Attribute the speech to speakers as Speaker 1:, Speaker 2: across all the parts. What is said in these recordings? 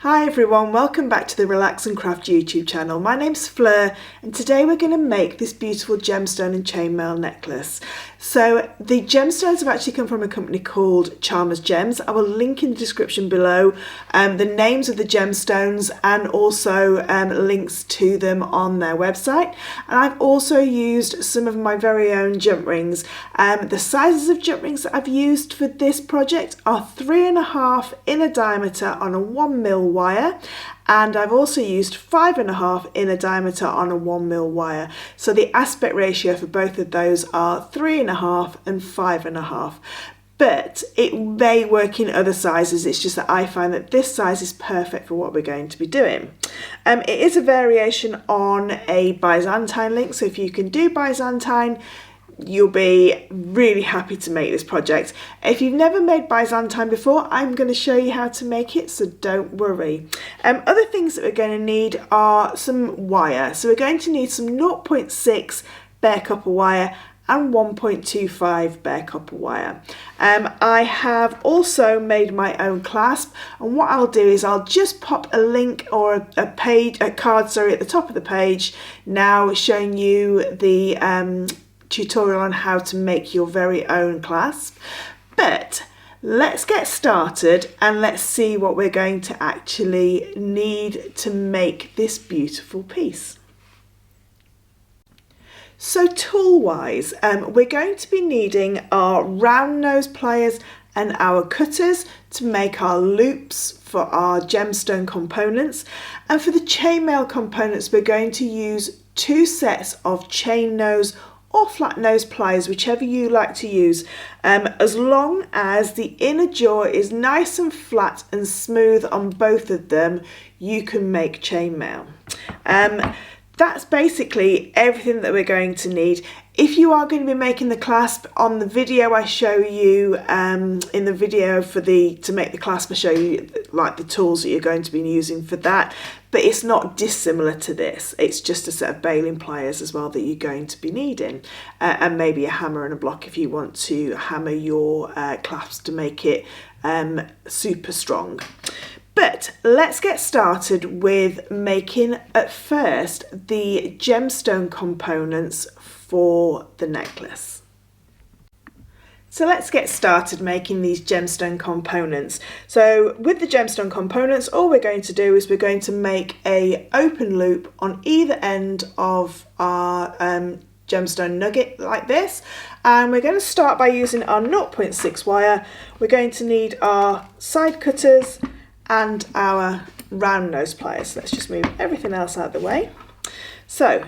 Speaker 1: Hi everyone, welcome back to the Relax and Craft YouTube channel. My name's Fleur and today we're going to make this beautiful gemstone and chainmail necklace. So the gemstones have actually come from a company called Charmers Gems. I will link in the description below the names of the gemstones and also links to them on their website. And I've also used some of my very own jump rings. The sizes of jump rings that I've used for this project are 3.5 inner diameter on a 1mm wire, and I've also used 5.5 inner diameter on a 1mm wire. So the aspect ratio for both of those are 3.5 and 5.5. But it may work in other sizes, it's just that I find that this size is perfect for what we're going to be doing. It is a variation on a Byzantine link, so if you can do Byzantine, you'll be really happy to make this project. If you've never made Byzantine before, I'm going to show you how to make it, so don't worry. Other things that we're going to need are some wire. So we're going to need some 0.6 bare copper wire and 1.25 bare copper wire. I have also made my own clasp, and what I'll do is I'll just pop a link or a card at the top of the page now showing you the tutorial on how to make your very own clasp. But let's get started and let's see what we're going to actually need to make this beautiful piece. So tool wise, we're going to be needing our round nose pliers and our cutters to make our loops for our gemstone components, and for the chainmail components we're going to use 2 sets of chain nose or flat nose pliers, whichever you like to use, as long as the inner jaw is nice and flat and smooth on both of them, you can make chainmail. That's basically everything that we're going to need. If you are going to be making the clasp, on the video I show you, in the video to make the clasp I show you like the tools that you're going to be using for that, but it's not dissimilar to this. It's just a set of baling pliers as well that you're going to be needing, and maybe a hammer and a block if you want to hammer your clasp to make it super strong. But let's get started with making at first the gemstone components for the necklace. So let's get started making these gemstone components. So with the gemstone components, all we're going to do is we're going to make an open loop on either end of our gemstone nugget like this, and we're going to start by using our 0.6 wire. We're going to need our side cutters and our round nose pliers. Let's just move everything else out of the way. So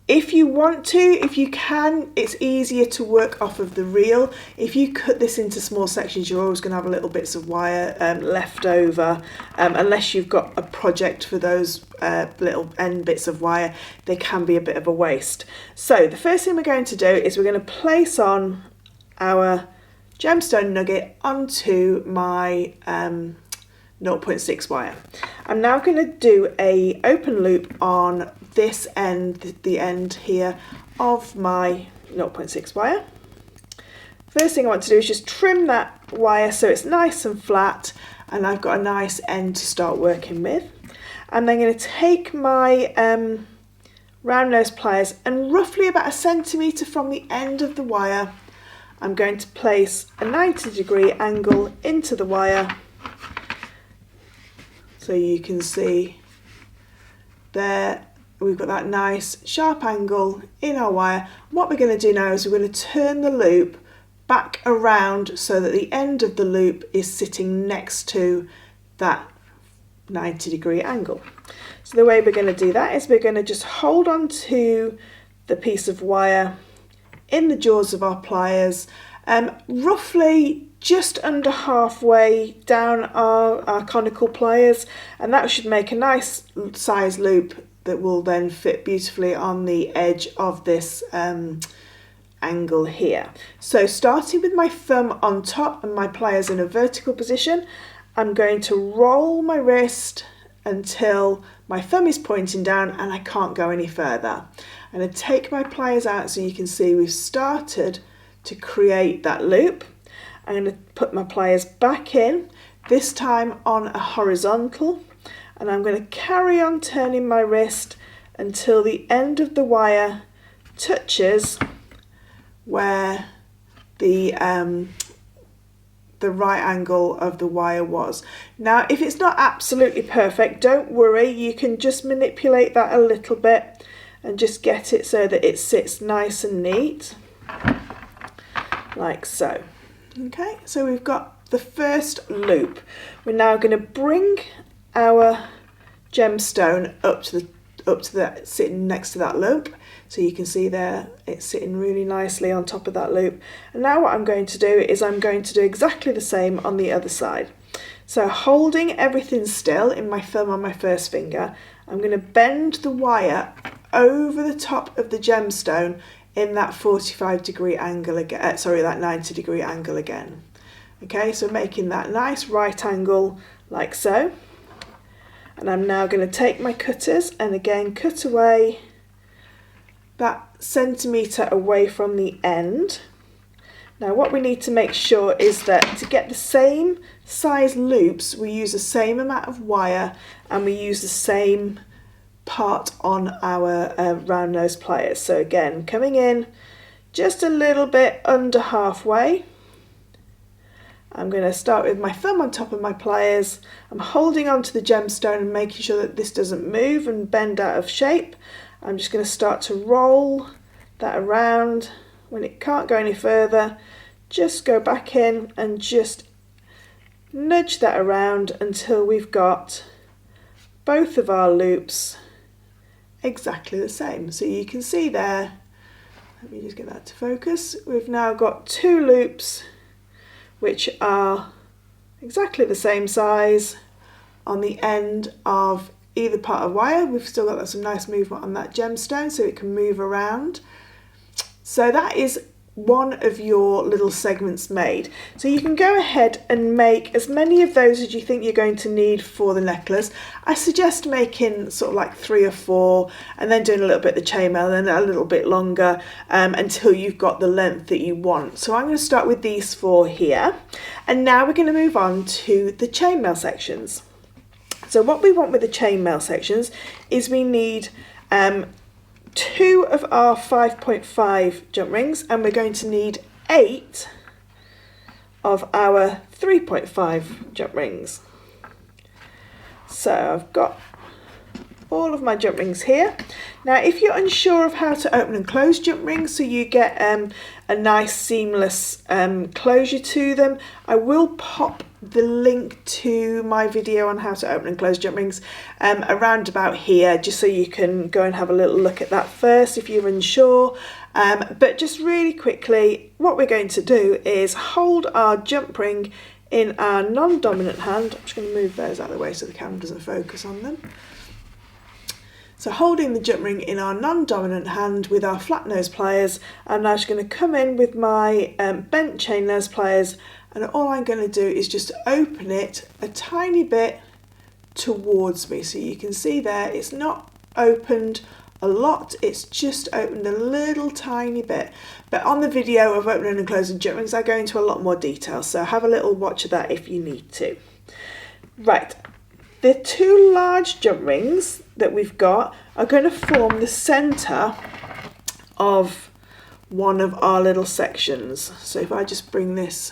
Speaker 1: if you want to, if you can, it's easier to work off of the reel. If you cut this into small sections, you're always going to have little bits of wire left over, unless you've got a project for those little end bits of wire. They can be a bit of a waste. So the first thing we're going to do is we're going to place on our gemstone nugget onto my 0.6 wire. I'm now going to do a open loop on this end, the end here of my 0.6 wire. First thing I want to do is just trim that wire so it's nice and flat, and I've got a nice end to start working with. And then I'm going to take my round nose pliers, and roughly about 1 centimetre from the end of the wire, I'm going to place a 90-degree angle into the wire. So you can see there we've got that nice sharp angle in our wire. What we're going to do now is we're going to turn the loop back around so that the end of the loop is sitting next to that 90-degree angle. So the way we're going to do that is we're going to just hold on to the piece of wire in the jaws of our pliers, roughly just under halfway down our conical pliers, and that should make a nice size loop that will then fit beautifully on the edge of this angle here. So starting with my thumb on top and my pliers in a vertical position, I'm going to roll my wrist until my thumb is pointing down and I can't go any further. I'm going to take my pliers out so you can see we've started to create that loop. I'm going to put my pliers back in, this time on a horizontal, and I'm going to carry on turning my wrist until the end of the wire touches where the right angle of the wire was. Now if it's not absolutely perfect, don't worry, you can just manipulate that a little bit and just get it so that it sits nice and neat, like so. Okay, so we've got the first loop. We're now going to bring our gemstone up to that, sitting next to that loop. So you can see there it's sitting really nicely on top of that loop. And now what I'm going to do is I'm going to do exactly the same on the other side. So holding everything still in my thumb on my first finger, I'm going to bend the wire over the top of the gemstone in that 45-degree angle again, that 90-degree angle again. Okay, so making that nice right angle like so. And I'm now going to take my cutters and again cut away that centimetre away from the end. Now what we need to make sure is that to get the same size loops, we use the same amount of wire and we use the same part on our round nose pliers. So again, coming in just a little bit under halfway. I'm going to start with my thumb on top of my pliers. I'm holding onto the gemstone and making sure that this doesn't move and bend out of shape. I'm just going to start to roll that around. When it can't go any further, just go back in and just nudge that around until we've got both of our loops exactly the same. So you can see there, let me just get that to focus, we've now got two loops which are exactly the same size on the end of either part of wire. We've still got some nice movement on that gemstone so it can move around. So that is one of your little segments made. So you can go ahead and make as many of those as you think you're going to need for the necklace. I suggest making sort of like 3 or 4 and then doing a little bit of the chainmail and then a little bit longer until you've got the length that you want. So I'm going to start with these 4 here, and now we're going to move on to the chainmail sections. So what we want with the chainmail sections is we need 2 of our 5.5 jump rings, and we're going to need 8 of our 3.5 jump rings. So I've got all of my jump rings here. Now if you're unsure of how to open and close jump rings so you get a nice seamless closure to them, I will pop the link to my video on how to open and close jump rings around about here, just so you can go and have a little look at that first if you're unsure. But just really quickly, what we're going to do is hold our jump ring in our non-dominant hand. I'm just going to move those out of the way so the camera doesn't focus on them. So holding the jump ring in our non-dominant hand with our flat nose pliers, I'm now just going to come in with my bent chain nose pliers, and all I'm going to do is just open it a tiny bit towards me. So you can see there it's not opened a lot, it's just opened a little tiny bit. But on the video of opening and closing jump rings I go into a lot more detail, so have a little watch of that if you need to. Right, the 2 large jump rings that we've got are going to form the centre of one of our little sections. So if I just bring this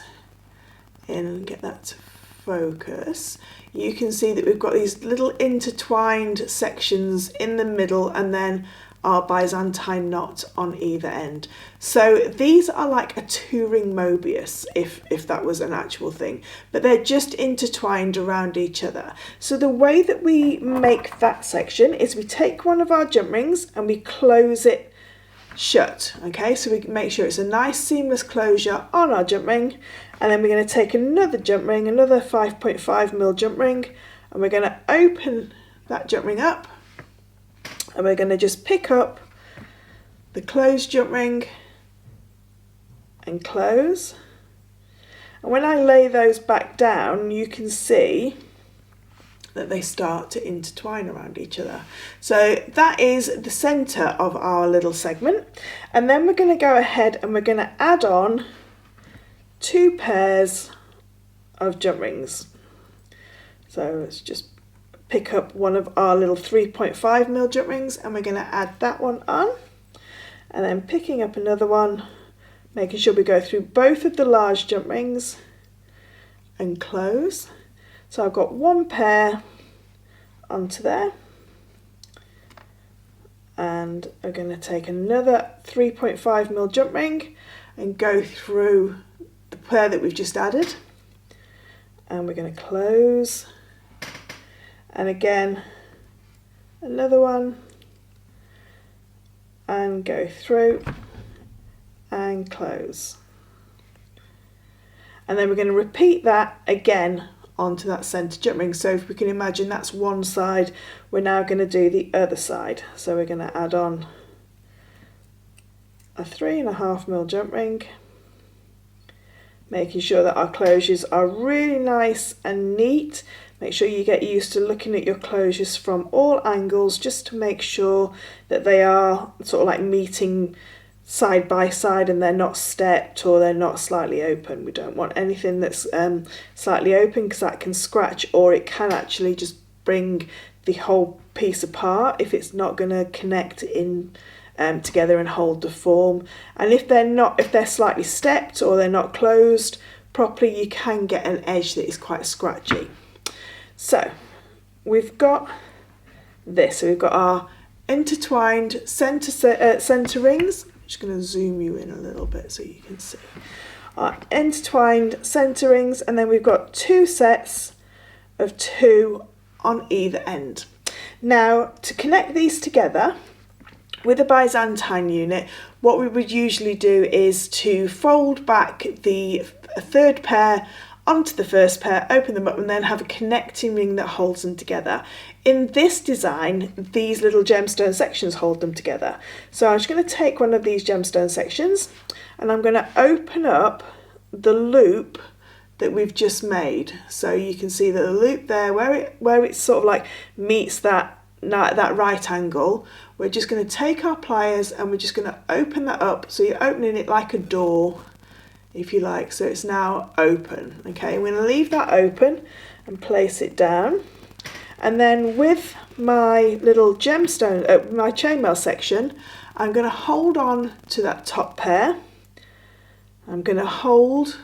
Speaker 1: in and get that to focus, you can see that we've got these little intertwined sections in the middle and then our Byzantine knot on either end. So these are like a 2-ring Mobius if that was an actual thing, but they're just intertwined around each other. So the way that we make that section is we take one of our jump rings and we close it shut. Okay, so we make sure it's a nice seamless closure on our jump ring, and then we're going to take another jump ring, another 5.5mm jump ring, and we're going to open that jump ring up, and we're going to just pick up the closed jump ring and close. And when I lay those back down, you can see that they start to intertwine around each other. So that is the centre of our little segment. And then we're going to go ahead and we're going to add on 2 pairs of jump rings. So let's just pick up one of our little 3.5mm jump rings, and we're going to add that one on, and then picking up another one, making sure we go through both of the large jump rings and close. So I've got one pair onto there, and I'm going to take another 3.5mm jump ring and go through the pair that we've just added, and we're going to close, and again another one, and go through and close, and then we're going to repeat that again onto that centre jump ring. So if we can imagine that's one side, we're now going to do the other side. So we're going to add on a 3.5mm jump ring, making sure that our closures are really nice and neat. Make sure you get used to looking at your closures from all angles, just to make sure that they are sort of like meeting side by side and they're not stepped or they're not slightly open. We don't want anything that's slightly open, because that can scratch, or it can actually just bring the whole piece apart if it's not going to connect in together and hold the form. And if they're slightly stepped or they're not closed properly, you can get an edge that is quite scratchy. So we've got this. So we've got our intertwined centre rings. Just going to zoom you in a little bit so you can see our intertwined centre rings, and then we've got two sets of 2 on either end. Now, to connect these together with a Byzantine unit, what we would usually do is to fold back the third pair onto the first pair, open them up, and then have a connecting ring that holds them together. In this design, these little gemstone sections hold them together. So I'm just going to take one of these gemstone sections, and I'm going to open up the loop that we've just made. So you can see that the loop there, where it sort of like meets that right angle, we're just going to take our pliers and we're just going to open that up. So you're opening it like a door, if you like, so it's now open. Okay, I'm going to leave that open and place it down, and then with my little gemstone, my chainmail section, I'm going to hold on to that top pair. I'm going to hold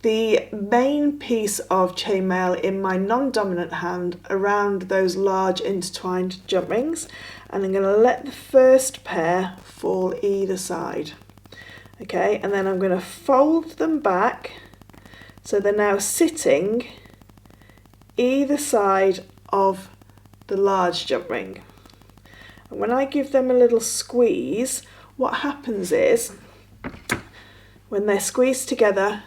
Speaker 1: the main piece of chainmail in my non-dominant hand around those large intertwined jump rings, and I'm going to let the first pair fall either side. Okay, and then I'm going to fold them back so they're now sitting either side of the large jump ring. And when I give them a little squeeze, what happens is, when they're squeezed together,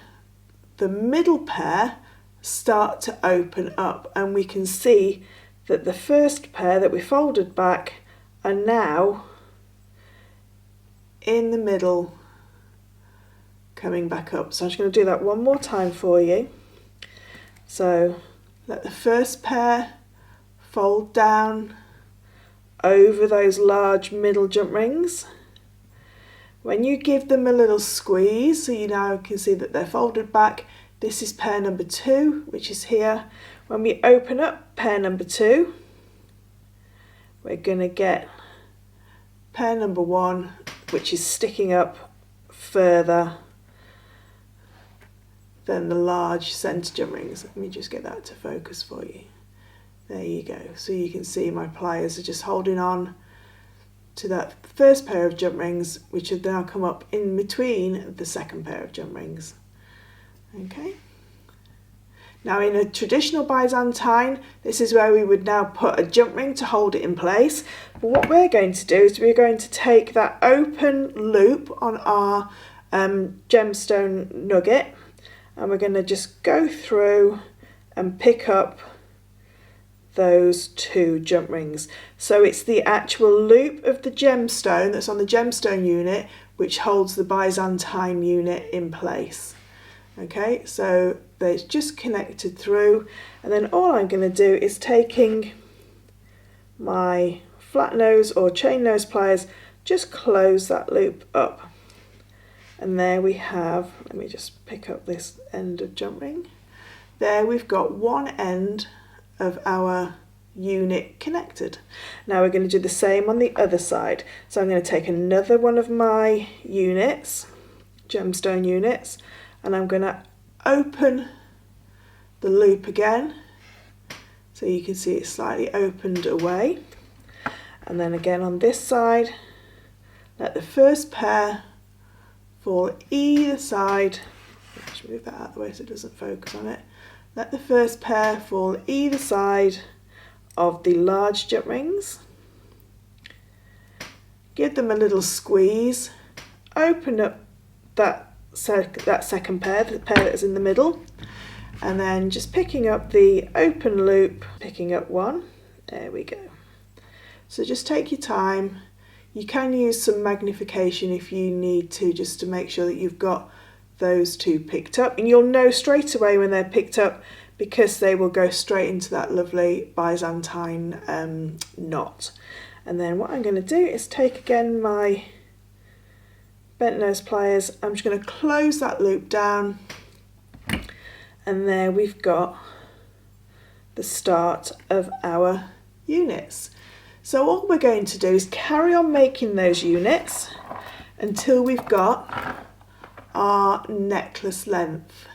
Speaker 1: the middle pair start to open up, and we can see that the first pair that we folded back are now in the middle, coming back up. So I'm just going to do that one more time for you. So let the first pair fold down over those large middle jump rings. When you give them a little squeeze, so you now can see that they're folded back, this is pair number 2, which is here. When we open up pair number 2, we're going to get pair number 1, which is sticking up further than the large centre jump rings. Let me just get that to focus for you. There you go. So you can see my pliers are just holding on to that first pair of jump rings, which have now come up in between the second pair of jump rings. Okay. Now in a traditional Byzantine, this is where we would now put a jump ring to hold it in place. But what we're going to do is we're going to take that open loop on our gemstone nugget, and we're going to just go through and pick up those 2 jump rings. So it's the actual loop of the gemstone that's on the gemstone unit which holds the Byzantine unit in place. Okay, so they're just connected through, and then all I'm going to do is taking my flat nose or chain nose pliers, just close that loop up. And there we have, let me just pick up this end of jump ring. There we've got one end of our unit connected. Now we're going to do the same on the other side. So I'm going to take another one of my units, gemstone units, and I'm going to open the loop again, so you can see it's slightly opened away. And then again on this side, let the first pair fall either side. Let's move that out of the way so it doesn't focus on it. Let the first pair fall either side of the large jump rings. Give them a little squeeze. Open up that second pair, the pair that is in the middle. And then just picking up the open loop, picking up one. There we go. So just take your time. You can use some magnification if you need to, just to make sure that you've got those two picked up. And you'll know straight away when they're picked up, because they will go straight into that lovely Byzantine knot. And then what I'm going to do is take again my bent nose pliers. I'm just going to close that loop down. And there we've got the start of our units. So all we're going to do is carry on making those units until we've got our necklace length.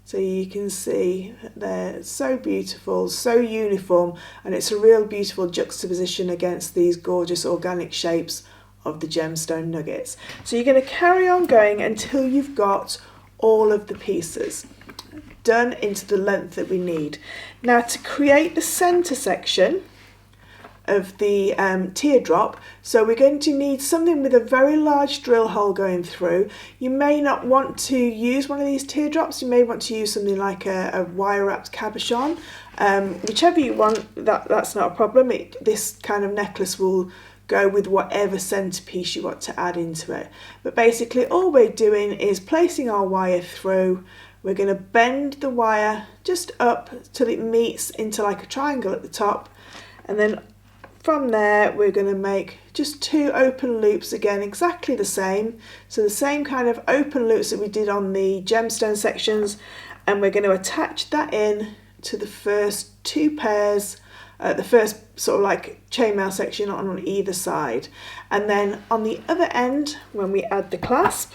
Speaker 1: So you can see they're so beautiful, so uniform, and it's a real beautiful juxtaposition against these gorgeous organic shapes of the gemstone nuggets. So you're going to carry on going until you've got all of the pieces done into the length that we need. Now, to create the center section of the teardrop, so we're going to need something with a very large drill hole going through. You may not want to use one of these teardrops, you may want to use something like a wire wrapped cabochon. Whichever you want, that's not a problem. This kind of necklace will go with whatever centerpiece you want to add into it. But basically all we're doing is placing our wire through. We're going to bend the wire just up till it meets into like a triangle at the top, and then from there we're going to make just two open loops, again exactly the same, so the same kind of open loops that we did on the gemstone sections, and we're going to attach that in to the first two pairs, the first sort of like chainmail section on either side. And then on the other end, when we add the clasp,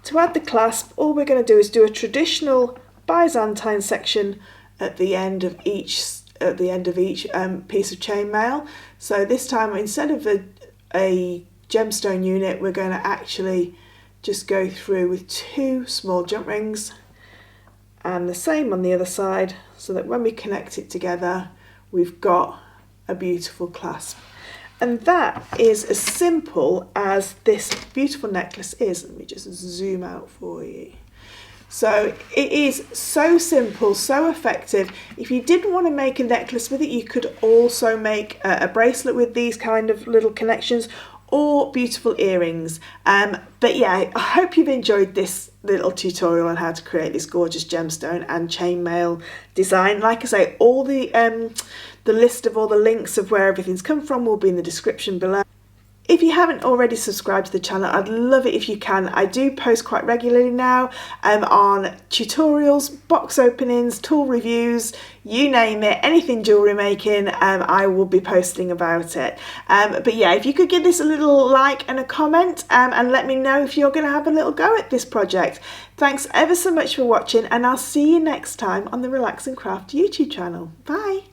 Speaker 1: to add the clasp, all we're going to do is do a traditional Byzantine section at the end of each piece of chainmail. So this time, instead of a gemstone unit, we're going to actually just go through with two small jump rings, and the same on the other side, so that when we connect it together, we've got a beautiful clasp. And that is as simple as this beautiful necklace is. Let me just zoom out for you. So it is so simple, so effective. If you didn't want to make a necklace with it, you could also make a bracelet with these kind of little connections, or beautiful earrings. But yeah, I hope you've enjoyed this little tutorial on how to create this gorgeous gemstone and chainmail design. Like I say, all the list of all the links of where everything's come from will be in the description below. If you haven't already subscribed to the channel, I'd love it if you can. I do post quite regularly now on tutorials, box openings, tool reviews, you name it, anything jewellery making, I will be posting about it. But yeah, if you could give this a little like and a comment, and let me know if you're going to have a little go at this project. Thanks ever so much for watching, and I'll see you next time on the Relax and Craft YouTube channel. Bye!